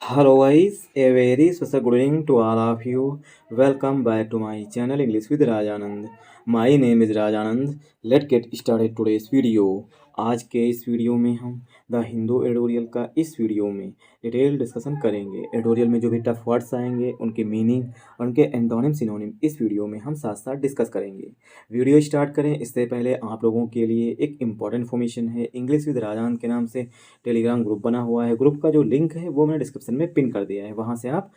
Hello guys, a very special good evening to all of you. Welcome back to my channel English with Rajanand. My name is Rajanand. Let's get started today's video. आज के इस video में हम the Hindu editorial का इस video में detail discussion करेंगे। Editorial में जो भी टफ वर्ड्स आएंगे उनके मीनिंग और उनके एंटोनिम सिनोनिम इस वीडियो में हम साथ साथ डिस्कस करेंगे। वीडियो स्टार्ट करें इससे पहले आप लोगों के लिए एक इम्पॉर्टेंट इन्फॉर्मेशन है। इंग्लिश विद राजानंद के नाम से टेलीग्राम ग्रुप बना हुआ है। ग्रुप का जो लिंक है वो मैंने डिस्क्रिप्शन में पिन कर दिया है, वहाँ से आप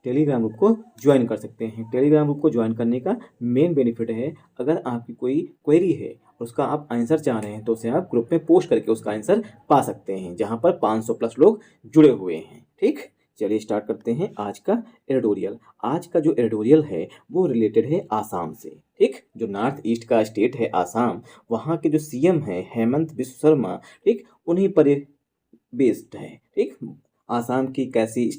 टेलीग्राम ग्रुप को ज्वाइन कर सकते हैं। टेलीग्राम ग्रुप को ज्वाइन करने का मेन बेनिफिट है, अगर आपकी कोई क्वेरी है और उसका आप आंसर चाह रहे हैं तो उसे आप ग्रुप में पोस्ट करके उसका आंसर पा सकते हैं, जहाँ पर 500 प्लस लोग जुड़े हुए हैं। ठीक, चलिए स्टार्ट करते हैं आज का एडिटोरियल। आज का जो एडिटोरियल है वो रिलेटेड है आसाम से। ठीक, जो नॉर्थ ईस्ट का स्टेट है आसाम, वहाँ के जो सीएम है हेमंत बिस्व शर्मा, ठीक, उन्हीं पर बेस्ड है। ठीक, आसाम की कैसी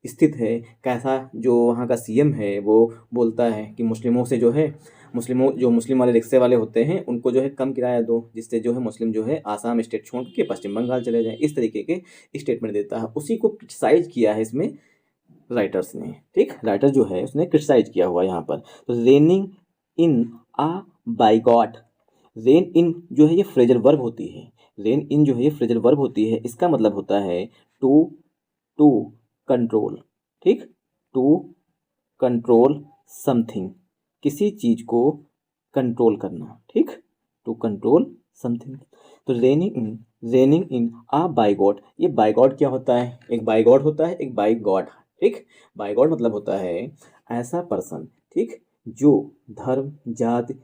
स्थित है, कैसा जो वहाँ का सीएम है वो बोलता है कि मुस्लिमों से जो है मुस्लिम वाले रिक्शे वाले होते हैं उनको जो है कम किराया दो, जिससे जो है मुस्लिम जो है आसाम स्टेट छोड़ के पश्चिम बंगाल चले जाएं। इस तरीके के स्टेटमेंट देता है। उसी को क्रिटिसाइज किया है इसमें राइटर्स ने। ठीक, राइटर जो है उसने क्रिटिसाइज किया हुआ यहाँ पर। तो रेनिंग इन आ बाइगॉट, रेन इन जो है ये फ्रेजल वर्ब होती है। रेन इन जो है ये फ्रेजल वर्ब होती है। इसका मतलब होता है टू कंट्रोल। ठीक, टू कंट्रोल समथिंग, किसी चीज को कंट्रोल करना। ठीक, टू कंट्रोल समथिंग। तो रेनिंग इन आ बाइगॉट, ये बाइगॉट क्या होता है? एक बाइगॉट होता है, एक बाइगॉट। ठीक, बाइगॉट मतलब होता है ऐसा पर्सन, ठीक, जो धर्म जाति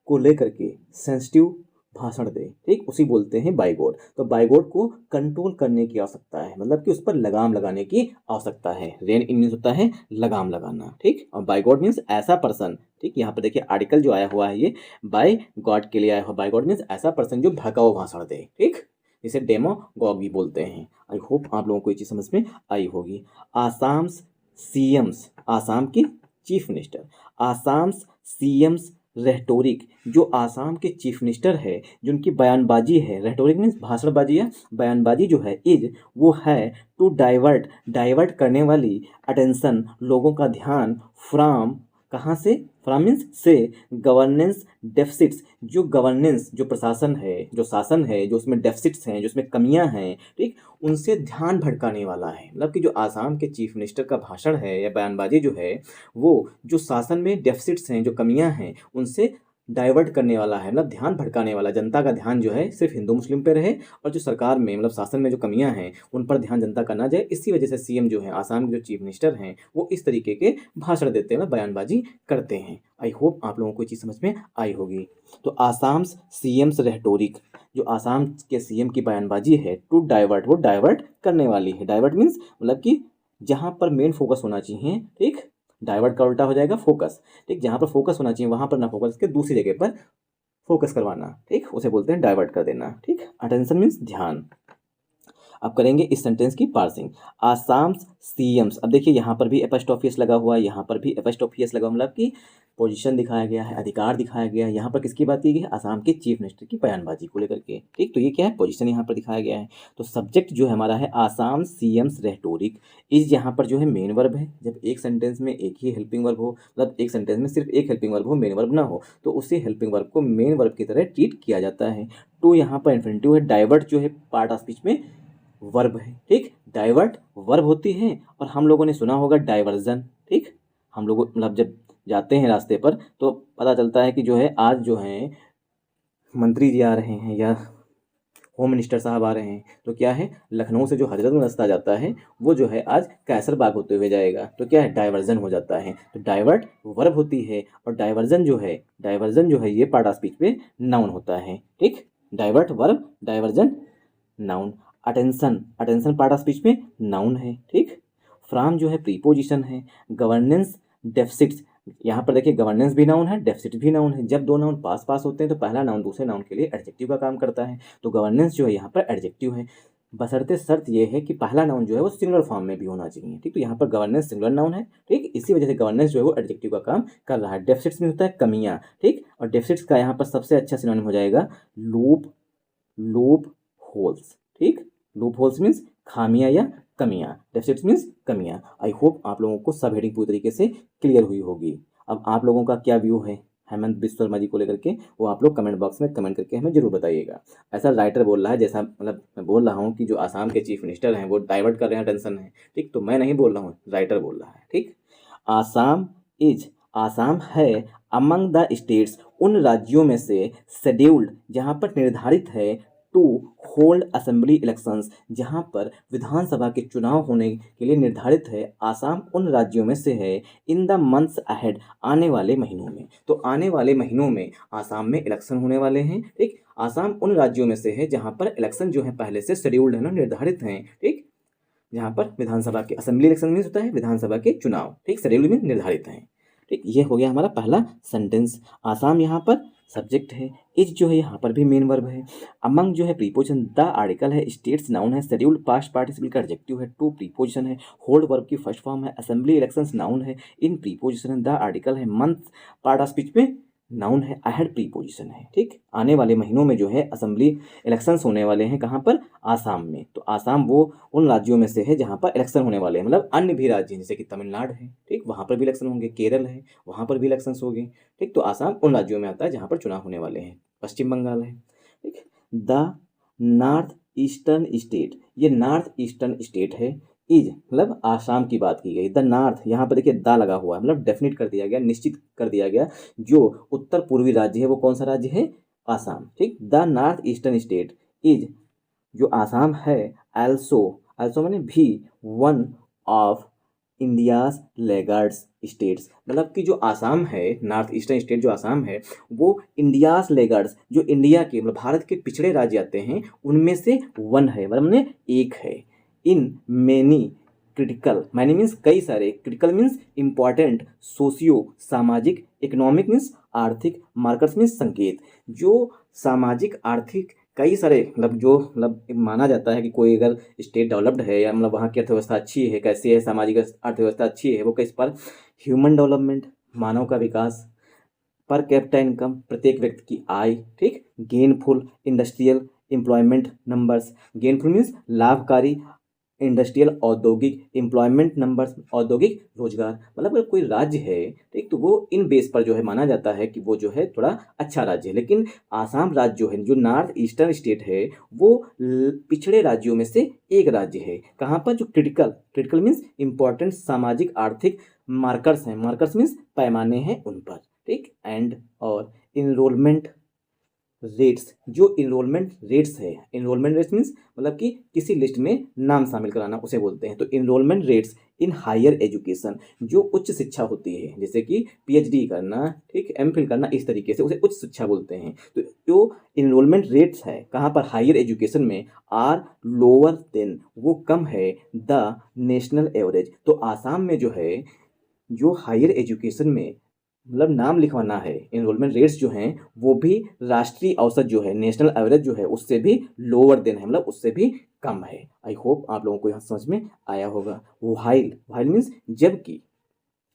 को लेकर के सेंसिटिव भाषण दे। ठीक, उसी बोलते हैं बाइगॉट। तो बाइगॉट को कंट्रोल करने की आवश्यकता है, मतलब कि उस पर लगाम लगाने की आवश्यकता है। रेन इन मीन्स होता है लगाम लगाना। ठीक, और बाइगॉट मीन्स ऐसा पर्सन। ठीक, यहाँ पर देखिए आर्टिकल जो आया हुआ है ये बाय गॉड के लिए आया हुआ। बाइगॉट मीन्स ऐसा पर्सन जो भड़काऊ भाषण दे। ठीक, इसे डेमोगॉग भी बोलते हैं। आई होप आप लोगों को ये चीज़ समझ में आई होगी। आसाम्स सीएम्स, आसाम की chief minister, Assam's CM's rhetoric, जो आसाम के चीफ मिनिस्टर है, जो उनकी बयानबाजी है, रेटोरिक मीन्स भाषणबाजी या बयानबाजी जो है, इज वो है टू डाइवर्ट करने वाली, अटेंशन लोगों का ध्यान, फ्रॉम कहाँ से, फ्रॉम मीन्स से, गवर्नेंस डेफिसिट्स, जो गवर्नेंस जो प्रशासन है, जो शासन है, जो उसमें डेफिसिट्स हैं, जो उसमें कमियां हैं, ठीक, उनसे ध्यान भटकाने वाला है। मतलब कि जो आसाम के चीफ मिनिस्टर का भाषण है या बयानबाजी जो है वो जो शासन में डेफिसिट्स हैं, जो कमियां हैं, उनसे डाइवर्ट करने वाला है, मतलब ध्यान भटकाने वाला। जनता का ध्यान जो है सिर्फ हिंदू मुस्लिम पे रहे और जो सरकार में मतलब शासन में जो कमियां हैं उन पर ध्यान जनता का ना जाए। इसी वजह से सीएम जो है, आसाम के जो चीफ मिनिस्टर हैं, वो इस तरीके के भाषण देते हैं, मतलब बयानबाजी करते हैं। आई होप आप लोगों को ये चीज़ समझ में आई होगी। तो आसाम सीएम्स रेटोरिक, जो आसाम के सीएम की बयानबाजी है, टू डाइवर्ट, वो डाइवर्ट करने वाली है। डाइवर्ट मीन्स मतलब कि जहाँ पर मेन फोकस होना चाहिए। ठीक, डाइवर्ट का उल्टा हो जाएगा फोकस। ठीक, जहाँ पर फोकस होना चाहिए वहाँ पर ना फोकस करके दूसरी जगह पर फोकस करवाना। ठीक, उसे बोलते हैं डाइवर्ट कर देना। ठीक, अटेंशन मीन्स ध्यान। अब करेंगे इस सेंटेंस की पार्सिंग। आसाम सीएम्स, अब देखिए यहाँ पर भी एपोस्ट्रोफी लगा हुआ है, यहाँ पर भी एपोस्ट्रोफी लगा हुआ, मतलब कि पोजीशन दिखाया गया है, अधिकार दिखाया गया है। यहाँ पर किसकी बात की गई है? आसाम के चीफ मिनिस्टर की बयानबाजी को लेकर के। ठीक, तो ये क्या है? पोजीशन यहाँ पर दिखाया गया है। तो सब्जेक्ट जो है हमारा है आसाम सीएम्स रेटोरिक। इस यहाँ पर जो है मेन वर्ब है। जब एक सेंटेंस में एक ही हेल्पिंग वर्ब हो, मतलब एक सेंटेंस में सिर्फ एक हेल्पिंग वर्ब हो, मेन वर्ब ना हो, तो उसी हेल्पिंग वर्ब को मेन वर्ब की तरह ट्रीट किया जाता है। तो यहाँ पर इन्फिनिटिव है। डाइवर्ट जो है पार्ट ऑफ स्पीच में वर्ब है। ठीक, डाइवर्ट वर्ब होती है और हम लोगों ने सुना होगा डाइवर्जन। ठीक, हम लोग मतलब जब जाते हैं रास्ते पर तो पता चलता है कि जो है आज जो है मंत्री जी आ रहे हैं या होम मिनिस्टर साहब आ रहे हैं, तो क्या है, लखनऊ से जो हजरत में रास्ता जाता है वो जो है आज कैसर बाग होते हुए जाएगा, तो क्या है, डाइवर्जन हो जाता है। तो डाइवर्ट वर्ब होती है और डाइवर्जन जो है ये पार्ट ऑफ स्पीच पे नाउन होता है। ठीक, divert verb, diversion noun. Attention part of speech में नाउन है। ठीक, फ्रॉम जो है प्रीपोजिशन है। गवर्नेंस डेफिसिट्स, यहाँ पर देखिए गवर्नेंस भी नाउन है, डेफिसिट भी नाउन है। जब दो नाउन पास पास होते हैं तो पहला नाउन दूसरे नाउन के लिए एडजेक्टिव का काम करता है। तो गवर्नेंस जो है यहाँ पर एडजेक्टिव है, बशर्ते शर्त ये है कि पहला नाउन जो है वो सिंगुलर फॉर्म में भी होना चाहिए। ठीक, तो यहाँ पर गवर्नेंस सिंगुलर नाउन है। ठीक, इसी वजह से गवर्नेंस जो है वो एडजेक्टिव का काम कर रहा है। डेफिसिट्स में होता है कमियाँ। ठीक, और डेफिसिट्स का यहाँ पर सबसे अच्छा सिनोनिम हो जाएगा लूप होल्स। ठीक, लूप होल्स मीन्स खामियां या कमियाँ, डेफिसिट्स मीन्स कमियाँ। आई होप आप लोगों को सब हेडिंग पूरी तरीके से क्लियर हुई होगी। अब आप लोगों का क्या व्यू है हेमंत बिस्व शर्मा जी को लेकर के, वो आप लोग कमेंट बॉक्स में कमेंट करके हमें जरूर बताइएगा। ऐसा राइटर बोल रहा है, जैसा मतलब मैं बोल रहा हूँ कि जो आसाम के चीफ मिनिस्टर हैं वो डाइवर्ट कर रहे हैं टेंशन है, ठीक, तो मैं नहीं बोल रहा हूँ, राइटर बोल रहा है, ठीक। आसाम आसाम है अमंग द स्टेट्स, उन राज्यों में से, शेड्यूल्ड जहाँ पर निर्धारित है, टू होल्ड असेंबली इलेक्शंस, जहाँ पर विधानसभा के चुनाव होने के लिए निर्धारित है। आसाम उन राज्यों में से है, इन द मंथ्स अहेड, आने वाले महीनों में। तो आने वाले महीनों में आसाम में इलेक्शन होने वाले हैं, ठीक। आसाम उन राज्यों में से है जहाँ पर इलेक्शन जो है पहले से शेड्यूल्ड है ना, निर्धारित हैं, ठीक। जहाँ पर विधानसभा के असेंबली इलेक्शन में होता है विधानसभा के चुनाव, ठीक, शेड्यूल में निर्धारित हैं, ठीक। ये हो गया हमारा पहला सेंटेंस। आसाम यहाँ पर सब्जेक्ट है, इज जो है यहाँ पर भी मेन वर्ब है, अमंग जो है प्रीपोजिशन, द आर्टिकल है, स्टेट्स नाउन है, शेड्यूल्ड पास्ट पार्टिसिपल का एडजेक्टिव है, टू प्रीपोजिशन है, होल्ड वर्ब की फर्स्ट फॉर्म है, असेंबली इलेक्शंस नाउन है, इन प्रीपोजिशन है, द आर्टिकल है, मंथ पार्ट ऑफ स्पीच में नाउन है, अहेड प्रीपोजिशन है, ठीक। आने वाले महीनों में जो है असेंबली इलेक्शंस होने वाले हैं, कहाँ पर, आसाम में। तो आसाम वो उन राज्यों में से है जहाँ पर इलेक्शन होने वाले हैं, मतलब अन्य भी राज्य हैं जैसे कि तमिलनाडु है, ठीक, वहाँ पर भी इलेक्शन होंगे, केरल है वहाँ पर भी इलेक्शंस होंगे, ठीक। तो आसाम उन राज्यों में आता है जहाँ पर चुनाव होने वाले हैं। पश्चिम बंगाल है, ठीक। द नॉर्थ ईस्टर्न स्टेट, ये नॉर्थ ईस्टर्न स्टेट है, इज मतलब आसाम की बात की गई। द नॉर्थ, यहाँ पर देखिए दा लगा हुआ है, मतलब डेफिनेट कर दिया गया, निश्चित कर दिया गया, जो उत्तर पूर्वी राज्य है वो कौन सा राज्य है, आसाम, ठीक। The north eastern state is, जो आसाम है, एल्सो मैंने भी, one of India's laggards states, मतलब कि जो आसाम है, नॉर्थ ईस्टर्न स्टेट जो आसाम है, वो इंडियाज लेगार्ड्स, जो इंडिया के मतलब भारत के पिछड़े राज्य आते हैं उनमें से वन है, मतलब ने एक है। In many critical, many means कई सारे, क्रिटिकल मीन्स इंपॉर्टेंट, सोशियो सामाजिक, इकोनॉमिक मीन्स आर्थिक, मार्कर्स मीन्स संकेत, जो सामाजिक आर्थिक कई सारे मतलब जो मतलब माना जाता है कि कोई अगर स्टेट डेवलप्ड है या मतलब वहाँ की अर्थव्यवस्था अच्छी है, कैसी है सामाजिक अर्थव्यवस्था अच्छी है, वो किस पर, ह्यूमन डेवलपमेंट, मानव का विकास, पर कैपिटा इनकम, प्रत्येक व्यक्ति की आय, ठीक, gainful industrial employment numbers, gainful means लाभकारी, इंडस्ट्रियल औद्योगिक, एम्प्लॉयमेंट नंबर्स औद्योगिक रोजगार, मतलब अगर कोई राज्य है, ठीक, तो वो इन बेस पर जो है माना जाता है कि वो जो है थोड़ा अच्छा राज्य है। लेकिन आसाम राज्य जो है, जो नॉर्थ ईस्टर्न स्टेट है, वो पिछड़े राज्यों में से एक राज्य है। कहाँ पर, जो क्रिटिकल मीन्स इंपॉर्टेंट, सामाजिक आर्थिक, मार्कर्स हैं, मार्कर्स मीन्स पैमाने हैं उन पर, ठीक। एंड और इनरोलमेंट रेट्स, जो इनरोलमेंट रेट्स है, इनरोलमेंट रेट्स मीन्स मतलब कि किसी लिस्ट में नाम शामिल कराना उसे बोलते हैं। तो enrolment rates in higher education, जो उच्च शिक्षा होती है, जैसे कि पीएचडी करना, ठीक, एमफिल करना, इस तरीके से उसे उच्च शिक्षा बोलते हैं। तो जो इनरोलमेंट रेट्स है कहाँ पर, हायर एजुकेशन में, आर लोअर देन, वो कम है, द नेशनल एवरेज। तो आसाम में जो है, जो हायर एजुकेशन में मतलब नाम लिखवाना है, इनरोलमेंट रेट्स जो हैं वो भी राष्ट्रीय औसत जो है, नेशनल एवरेज जो है, उससे भी लोअर देन है, मतलब उससे भी कम है। आई होप आप लोगों को यहाँ समझ में आया होगा। वाइल मीन्स जबकि,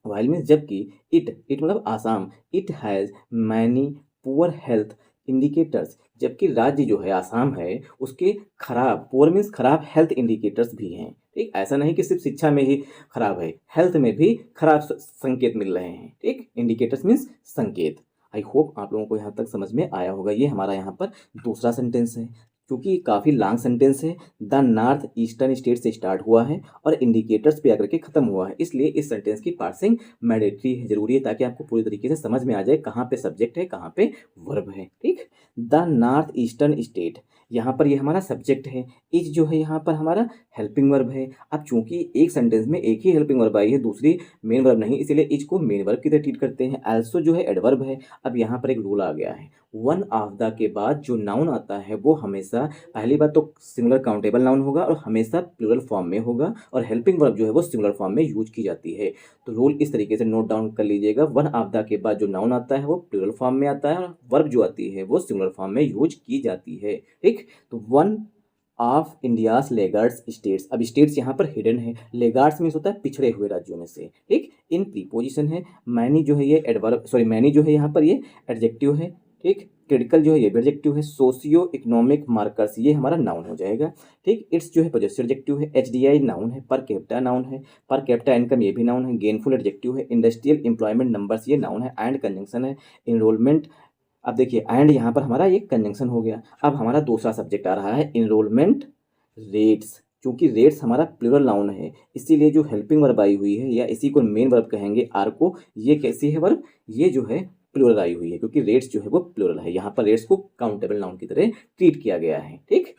वाइल मीन्स जबकि, इट मतलब Assam, it has many poor health indicators, जबकि राज्य जो है आसाम है उसके खराब, पुअर मीन्स खराब, हेल्थ इंडिकेटर्स भी हैं, ठीक। ऐसा नहीं कि सिर्फ शिक्षा में ही खराब है, हेल्थ में भी खराब संकेत मिल रहे हैं, ठीक। इंडिकेटर्स मीन्स संकेत। आई होप आप लोगों को यहाँ तक समझ में आया होगा। ये हमारा यहाँ पर दूसरा सेंटेंस है, क्योंकि काफ़ी लॉन्ग सेंटेंस है। द नॉर्थ ईस्टर्न स्टेट से स्टार्ट हुआ है और इंडिकेटर्स पे आकर के खत्म हुआ है, इसलिए इस सेंटेंस की पार्सिंग मैंडेटरी है, जरूरी है, ताकि आपको पूरी तरीके से समझ में आ जाए कहाँ पे सब्जेक्ट है, कहाँ पे वर्ब है, ठीक। द नॉर्थ ईस्टर्न स्टेट, यहाँ पर ये हमारा सब्जेक्ट है, इज जो है यहाँ पर हमारा हेल्पिंग वर्ब है। अब चूंकि एक सेंटेंस में एक ही हेल्पिंग वर्ब आई है, दूसरी मेन वर्ब नहीं, इसीलिए इज को मेन वर्ब की तरह ट्रीट करते हैं। एल्सो जो है एडवर्ब है। अब यहाँ पर एक रूल आ गया है, वन ऑफ द के बाद जो नाउन आता है वो हमेशा, पहली बात तो सिंगुलर काउंटेबल नाउन होगा और हमेशा प्लूरल फॉर्म में होगा, और हेल्पिंग वर्ब जो है वो सिंगुलर फॉर्म में यूज की जाती है। तो रूल इस तरीके से नोट डाउन कर लीजिएगा, वन ऑफ द के बाद जो नाउन आता है वो प्लूरल फॉर्म में आता है और वर्ब जो आती है वो सिंगुलर फॉर्म में यूज की जाती है, ठीक। तो one of India's laggards states, अब स्टेट्स यहाँ पर हिडन है, लेगार्ड्स मीन्स होता है पिछड़े हुए राज्यों में से, ठीक। इन प्रीपोजिशन है, मैनी जो है ये एडवर्ब, सॉरी मैनी जो है यहाँ पर ये एडजेक्टिव है, ठीक। क्रिटिकल जो है ये भी एडजेक्टिव है। सोशियो इकोनॉमिक मार्कर्स ये हमारा नाउन हो जाएगा, ठीक। इट्स जो है पोजेसिव एडजेक्टिव है। एचडीआई नाउन है। पर कैपिटा नाउन है। पर कैपिटा इनकम ये भी नाउन है। गेनफुल एडजेक्टिव है। इंडस्ट्रियल एम्प्लॉयमेंट नंबर्स ये नाउन है। एंड कंजंक्शन है। इनरोलमेंट, अब देखिए एंड यहाँ पर हमारा ये कंजंक्शन हो गया। अब हमारा दूसरा सब्जेक्ट आ रहा है इनरोलमेंट रेट्स। क्योंकि रेट्स हमारा प्लूरल नाउन है, इसीलिए जो हेल्पिंग वर्ब आई हुई है या इसी को मेन वर्ब कहेंगे आर को, ये कैसी है वर्ब, ये जो है प्लूरल आई हुई है, क्योंकि रेट्स जो है वो प्लूरल है। यहाँ पर रेट्स को काउंटेबल नाउन की तरह ट्रीट किया गया है, ठीक।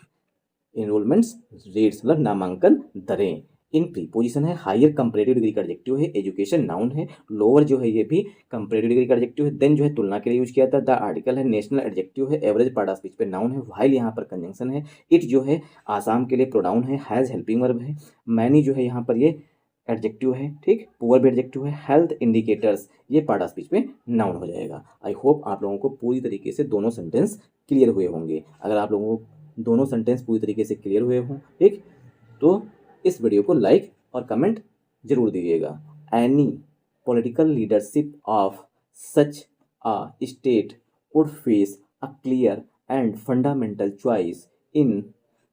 इनरोलमेंट्स रेट्स मतलब नामांकन दरें। इन प्रीपोजिशन है। हायर कंपैरेटिव डिग्री का एडजेक्टिव है। एजुकेशन नाउन है। लोअर जो है ये भी कंपैरेटिव डिग्री का एडजेक्टिव है। देन जो है तुलना के लिए यूज किया था। द आर्टिकल है। नेशनल एडजेक्टिव है। एवरेज पार्ट ऑफ स्पीच पे नाउन है। व्हाइल यहाँ पर कंजंक्शन है। इट जो है आसाम के लिए प्रोनाउन है। हैज हेल्पिंग वर्ब है। मैनी जो है यहाँ पर ये एडजेक्टिव है, ठीक। पुअर भी एडजेक्टिव है। हेल्थ इंडिकेटर्स ये पार्ट ऑफ स्पीच में नाउन हो जाएगा। आई होप आप लोगों को पूरी तरीके से दोनों सेंटेंस क्लियर हुए होंगे। अगर आप लोगों को दोनों सेंटेंस पूरी तरीके से क्लियर हुए हों, ठीक, तो इस वीडियो को लाइक और कमेंट जरूर दीजिएगा। Any political leadership of such a state would face a clear and fundamental choice in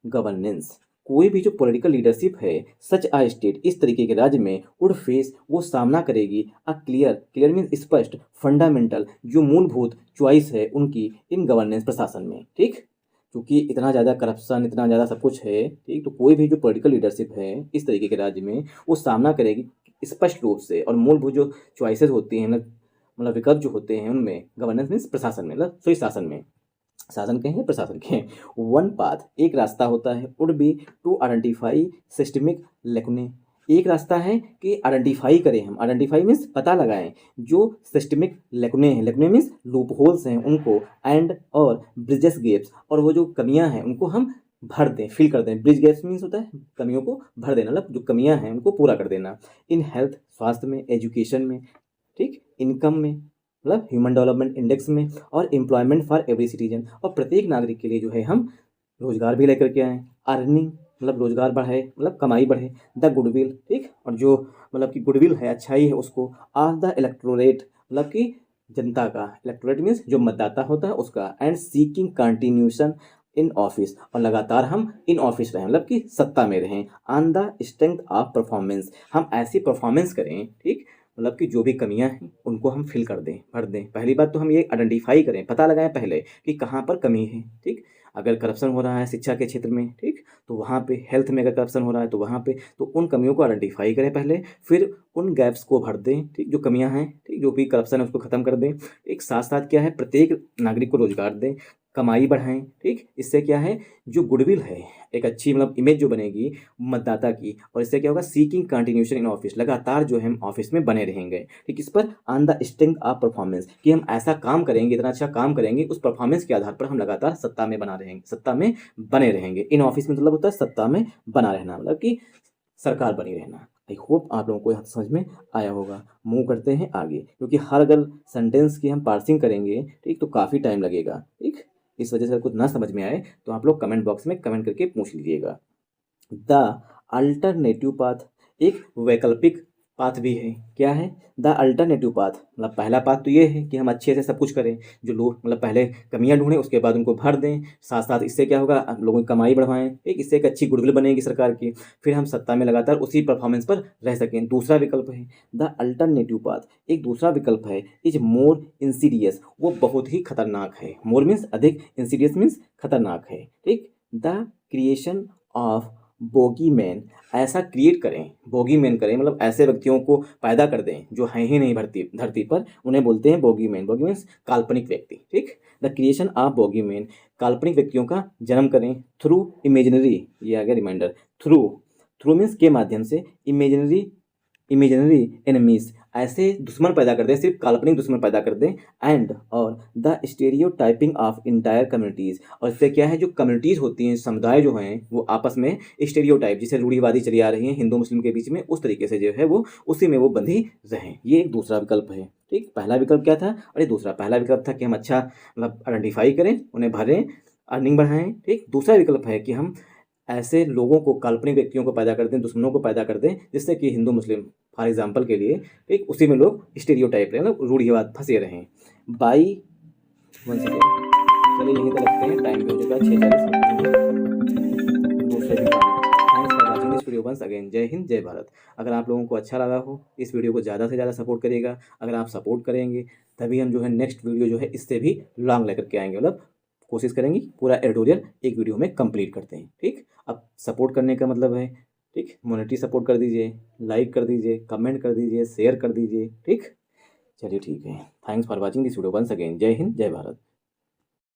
governance. कोई भी जो पॉलिटिकल लीडरशिप है सच अ स्टेट, इस तरीके के राज्य में, वुड फेस वो सामना करेगी, अ क्लियर, क्लियर मीन स्पष्ट, फंडामेंटल जो मूलभूत चॉइस है उनकी, इन गवर्नेंस प्रशासन में, ठीक। क्योंकि इतना ज़्यादा करप्शन, इतना ज़्यादा सब कुछ है, ठीक, तो कोई भी जो पॉलिटिकल लीडरशिप है इस तरीके के राज्य में वो सामना करेगी स्पष्ट रूप से, और मूलभूत जो चॉइसेस होती हैं, मतलब विकल्प जो होते हैं उनमें, गवर्नेंस मीन्स प्रशासन में, मतलब सही शासन में, शासन के हैं प्रशासन के हैं। वन पाथ एक रास्ता होता है। Would be to identify systemic lacunae, एक रास्ता है कि आइडेंटिफाई करें हम, आइडेंटिफाई मीन्स पता लगाएं जो सिस्टमिक लेकुने हैं, लेकुने मीन्स लूप होल्स हैं उनको, एंड और ब्रिजेस गैप्स, और वो जो कमियां हैं उनको हम भर दें, फिल कर दें। ब्रिज गैप्स मीन्स होता है कमियों को भर देना, मतलब जो कमियां हैं उनको पूरा कर देना। इन हेल्थ स्वास्थ्य में, एजुकेशन में, ठीक, इनकम में मतलब ह्यूमन डेवलपमेंट इंडेक्स में, और एम्प्लॉयमेंट फॉर एवरी सिटीजन, और प्रत्येक नागरिक के लिए जो है हम रोजगार भी लेकर के आएँ। अर्निंग मतलब रोजगार बढ़े, मतलब कमाई बढ़े। द गुडविल, ठीक, और जो मतलब कि गुडविल है, अच्छाई है उसको, ऑफ द इलेक्टोरेट मतलब कि जनता का, इलेक्टोरेट मीन्स जो मतदाता होता है उसका, and seeking continuation in office, और लगातार हम इन ऑफिस रहें मतलब कि सत्ता में रहें। On the strength of performance, हम ऐसी परफॉर्मेंस करें, ठीक, मतलब कि जो भी कमियां हैं उनको हम फिल कर दें, भर दें। पहली बात तो हम ये आइडेंटिफाई करें, पता लगाएं पहले कि कहाँ पर कमी है, ठीक। अगर करप्शन हो रहा है शिक्षा के क्षेत्र में, ठीक, तो वहाँ पे, हेल्थ में अगर करप्शन हो रहा है तो वहाँ पे, तो उन कमियों को आइडेंटिफाई करें पहले, फिर उन गैप्स को भर दें, ठीक, जो कमियां हैं, ठीक, जो भी करप्शन है उसको खत्म कर दें। एक साथ साथ क्या है, प्रत्येक नागरिक को रोजगार दें, कमाई बढ़ाएं, ठीक। इससे क्या है, जो गुडविल है, एक अच्छी मतलब इमेज जो बनेगी मतदाता की, और इससे क्या होगा, सीकिंग कंटिन्यूशन इन ऑफिस, लगातार जो है हम ऑफिस में बने रहेंगे, ठीक। इस पर on the strength of performance, कि हम ऐसा काम करेंगे, इतना अच्छा काम करेंगे, उस परफॉर्मेंस के आधार पर हम लगातार सत्ता में बना रहेंगे, सत्ता में बने रहेंगे। इन ऑफिस में मतलब होता है सत्ता में बना रहना, मतलब कि सरकार बनी रहना। आई होप आप लोगों को यहाँ समझ में आया होगा। मूव करते हैं आगे, क्योंकि हर अगर सेंटेंस की हम पार्सिंग करेंगे, ठीक, तो काफ़ी टाइम लगेगा, ठीक। इस वजह से अगर कुछ ना समझ में आए तो आप लोग कमेंट बॉक्स में कमेंट करके पूछ लीजिएगा। द अल्टरनेटिव पाथ, एक वैकल्पिक पाथ भी है। क्या है, द अल्टरनेटिव पाथ, मतलब पहला पाथ तो ये है कि हम अच्छे से सब कुछ करें, जो लोग मतलब पहले कमियां ढूंढें उसके बाद उनको भर दें, साथ साथ इससे क्या होगा, लोगों की कमाई बढ़ाएं, एक इससे एक अच्छी गुडविल बनेगी सरकार की, फिर हम सत्ता में लगातार उसी परफॉर्मेंस पर रह सकें। दूसरा विकल्प है द अल्टरनेटिव पाथ, एक दूसरा विकल्प है, इज मोर इंसीडियस, वो बहुत ही खतरनाक है। मोर मीन्स अधिक, इंसीडियस मीन्स खतरनाक है, ठीक। The creation of bogie man, ऐसा क्रिएट करें, बोगी मैन करें मतलब ऐसे व्यक्तियों को पैदा कर दें जो हैं ही नहीं धरती पर, उन्हें बोलते हैं बोगी मैन। बोगी मीन्स काल्पनिक व्यक्ति, ठीक। The creation of bogie man, काल्पनिक व्यक्तियों का जन्म करें। थ्रू इमेजिनरी, ये आ गया रिमाइंडर, थ्रू, थ्रू मीन्स के माध्यम से, इमेजिनरी, इमेजिनरी एनिमीज, ऐसे दुश्मन पैदा कर दें, सिर्फ काल्पनिक दुश्मन पैदा कर दें। एंड और the stereo typing of entire communities, और इससे क्या है, जो कम्युनिटीज़ होती हैं, समुदाय जो हैं, वो आपस में स्टेरियो टाइप, जिसे रूढ़िवादी चली आ रही है हिंदू मुस्लिम के बीच में, उस तरीके से जो है वो उसी में वो बंधी रहें। ये एक दूसरा विकल्प है, ठीक। पहला विकल्प क्या था, और ये दूसरा, पहला विकल्प था कि हम अच्छा मतलब आइडेंटिफाई करें, उन्हें भरें, अर्निंग बढ़ाएं, ठीक। दूसरा विकल्प है कि हम ऐसे लोगों को, काल्पनिक व्यक्तियों को पैदा कर दें, दुश्मनों को पैदा कर दें, जिससे कि हिंदू मुस्लिम फॉर एग्जाम्पल के लिए, ठीक, उसी में लोग स्टीरियोटाइप रहे, मतलब रूढ़िवाद फंसे रहें। By one second. चलिए यहीं पर लगते हैं, टाइम भी हो चुका है 6:40। दूसरे भी काम। Thanks for watching this video once again. जय हिंद, जय भारत। अगर आप लोगों को अच्छा लगा हो, इस वीडियो को ज़्यादा से ज़्यादा सपोर्ट करिएगा। अगर आप सपोर्ट करेंगे तभी हम जो है नेक्स्ट वीडियो जो है इससे भी लॉन्ग लेकर के आएंगे, मतलब कोशिश करेंगे पूरा एडिटोरियल एक वीडियो में कंप्लीट करते हैं। ठीक, अब सपोर्ट करने का मतलब है, ठीक, मॉनेटरी सपोर्ट कर दीजिए, लाइक कर दीजिए, कमेंट कर दीजिए, शेयर कर दीजिए। ठीक, चलिए ठीक है। Thanks for watching this video once again. जय हिंद, जय भारत।